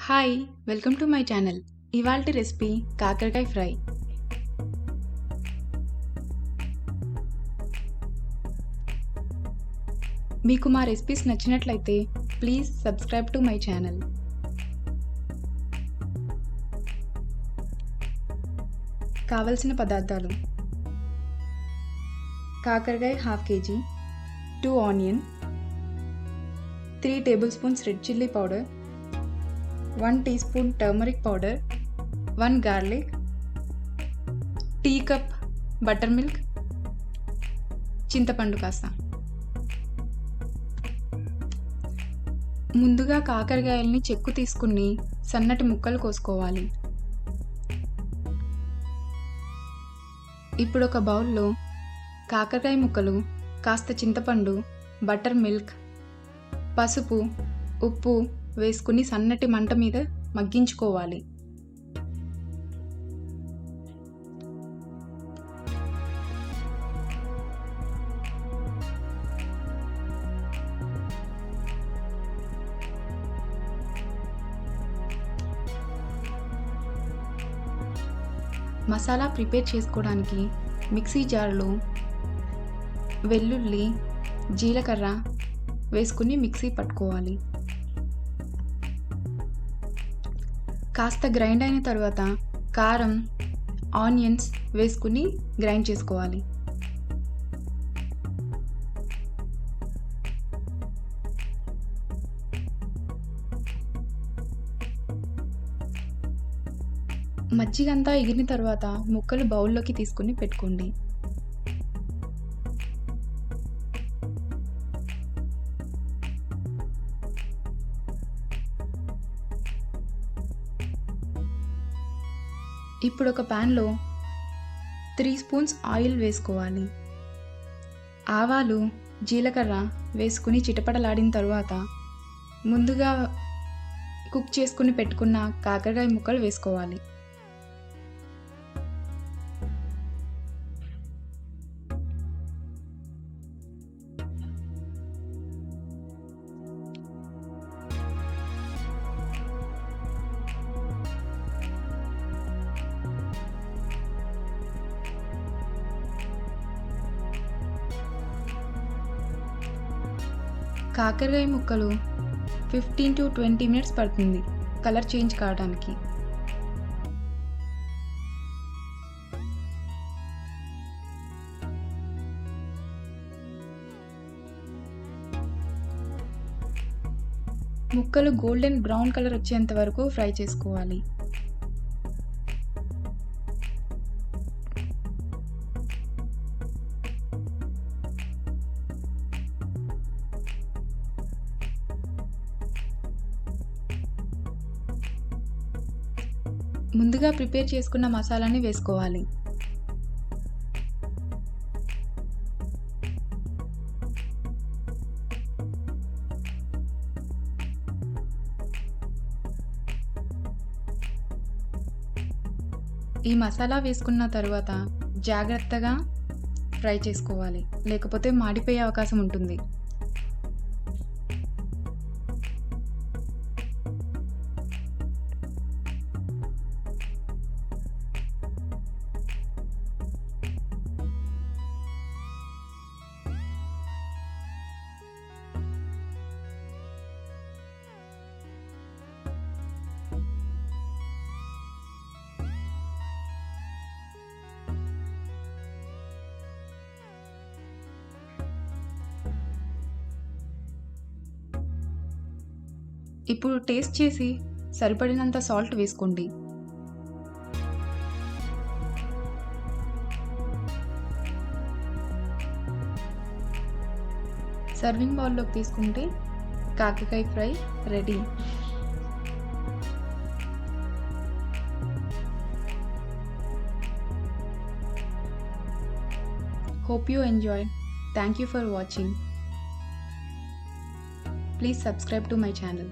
Hi welcome to my channel. ఇవాల్టి recipe కాకరకాయ fry. మీకు మా రెసిపీస్ నచ్చినట్లయితే please subscribe to my channel. కావలసిన పదార్థాలు: కాకరకాయ half kg, 2 onion, 3 tablespoons red chilli powder, 1 teaspoon turmeric powder, 1 garlic, tea cup buttermilk, చింతపండు కాస్త. ముందుగా కాకరకాయల్ని చెక్కు తీసుకుని సన్నటి ముక్కలు కోసుకోవాలి. ఇప్పుడు ఒక బౌల్లో కాకరకాయ ముక్కలు, కాస్త చింతపండు, బటర్ మిల్క్, పసుపు, ఉప్పు వేసుకుని సన్నటి మంట మీద మగ్గించుకోవాలి. మసాలా ప్రిపేర్ చేసుకోవడానికి మిక్సీ జార్లో వెల్లుల్లి, జీలకర్ర వేసుకుని మిక్సీ పట్టుకోవాలి. కాస్త గ్రైండ్ అయిన తర్వాత కారం, ఆనియన్స్ వేసుకుని గ్రైండ్ చేసుకోవాలి. మజ్జిగంతా ఎగిరిన తర్వాత ముక్కలు బౌల్లోకి తీసుకుని పెట్టుకోండి. ఇప్పుడు ఒక ప్యాన్లో 3 స్పూన్స్ ఆయిల్ వేసుకోవాలి. ఆవాలు, జీలకర్ర వేసుకుని చిటపటలాడిన తర్వాత ముందుగా కుక్ చేసుకుని పెట్టుకున్న కాకరకాయ ముక్కలు వేసుకోవాలి. కాకరకాయ ముక్కలు 15 to 20 మినిట్స్ పడుతుంది కలర్ చేంజ్ కావడానికి. ముక్కలు గోల్డెన్ బ్రౌన్ కలర్ వచ్చేంత వరకు ఫ్రై చేసుకోవాలి. ముందుగా ప్రిపేర్ చేసుకున్న మసాలాని వేసుకోవాలి. ఈ మసాలా వేసుకున్న తర్వాత జాగ్రత్తగా ఫ్రై చేసుకోవాలి, లేకపోతే మాడిపోయే అవకాశం ఉంటుంది. ఇప్పుడు టేస్ట్ చేసి సరిపడినంత సాల్ట్ వేసుకోండి. సర్వింగ్ బౌల్లోకి తీసుకుంటే కాకరకాయ fry ready. Hope you enjoyed. Thank you for watching. Please subscribe to my channel.